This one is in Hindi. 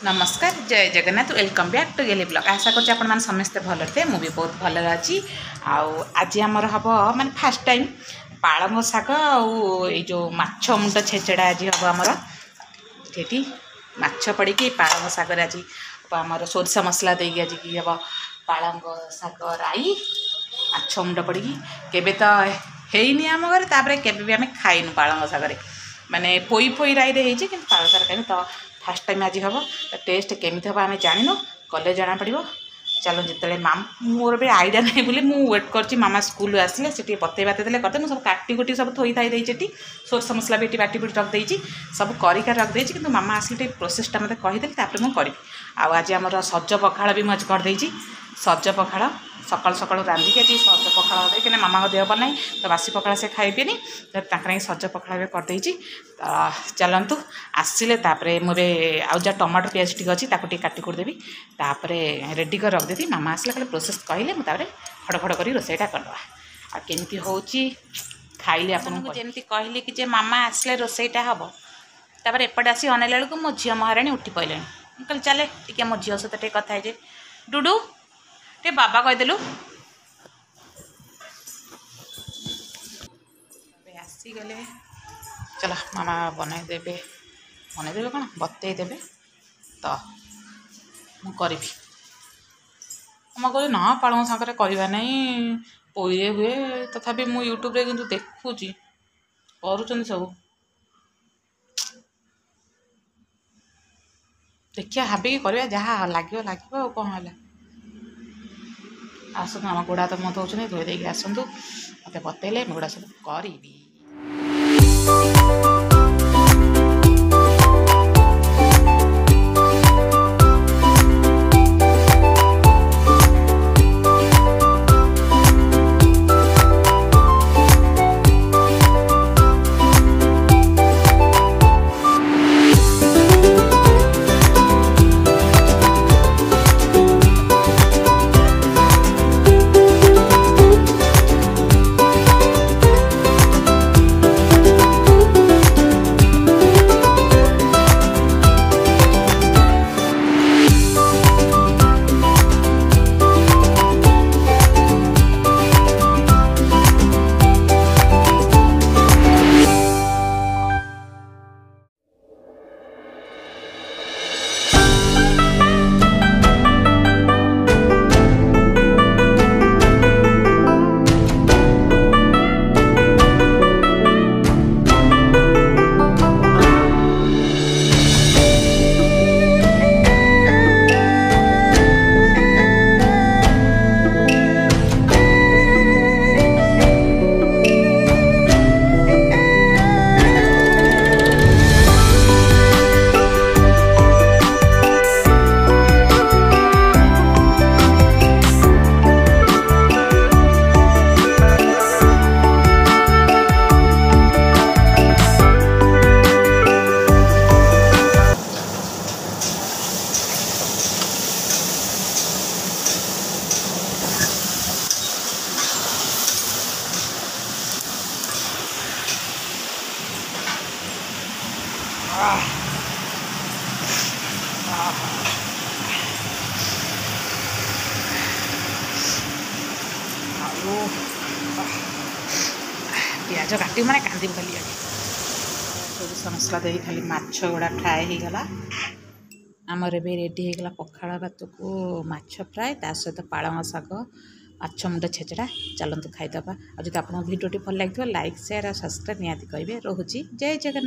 नमस्कार जय जगन्नाथ वेलकम बैक टू गेली ब्लॉग आशा कर समस्ते भल थे मुझे बहुत भल अच्छी आज आमर हम माने फास्ट टाइम पालंग शाग आई जो माछ मुंड छेचड़ा आज हम आमर ये माछ पड़ी पालंग शाग आज आमर सोरिष मसला देगी आज कि हम पालंग शाग राई माछ मुंड पड़ी केबे तो हैनी आम घर तापर केबे आम खाइनु पालंग शाग माने पोई पोई राई होती कि पालंग शाग खाइनु तो फास्ट टाइम आज हम तो टेस्ट केमी हम आम जानू कले जना पड़ो चलो जिते मोर भी आईडिया नहीं बोली मुझे वेट कर मामा स्कूल आसिले से बते बाते देते करते मुझे सब काटी कुटी सब थोई थाई देती सोरष मसला भी बाटी बुटी रखी सब करिका रखी कि मामा आसिले प्रोसेसटा मत कहीदेली मुझे करी आज आम सज पखाड़ भी मुझे करदे सज पखाड़ सकाल सकाल रांधिक आज सज पखाड़ कहीं मामा देह भल ना तो बासी पखाड़ से खाइबेनि तो सज पखाड़ भी करदे तो चलतु आसिले मुझे आउ जहाँ टमाटर पियाज टी अच्छी काटी कुटदेवी तापर रेडी कर रखिदी मामा आसला खाली प्रोसेस कहले मुझे खड़खड़ कर रोसईटा करदे आमती हो खाइले आपको जमी कहली कि मामा आसले रोसईटा हम तापर एपटे आसी अनेला बेलू मो झी महाराणी उठी पड़े कल चले टे मो झील सहित टे कथा है डुडू टे बाबा कहीदेलु आसीगले चलो मामा बनईदेवे कौन बतईदेवे तो मुझे मामा कह ना पालंग सागर करवा नहीं पोईरे हुए तथापि मु यूट्यूब रे किंतु देखुची करुँच सब देखिए हाबिक करवा जहाँ लगे कौन है आसतु आम गोड़ा तो मत होने धोई देगी आसतु मत बतले मुझे सब करी पियाज काट मैंने कांदी खाली सोरिष मसला दे खाली माछ गुड़ा फ्राए हो गला आमर भी रेडी होगा पखाड़ भात को माछ फ्राए ता सहित पालंग शाग माछ मुंड छेचड़ा चलतु खाईदे और जो आप भिडियोटी भल लगे लाइक शेयर और सब्सक्राइब निहाती करेंगे रोची जय जगन्नाथ।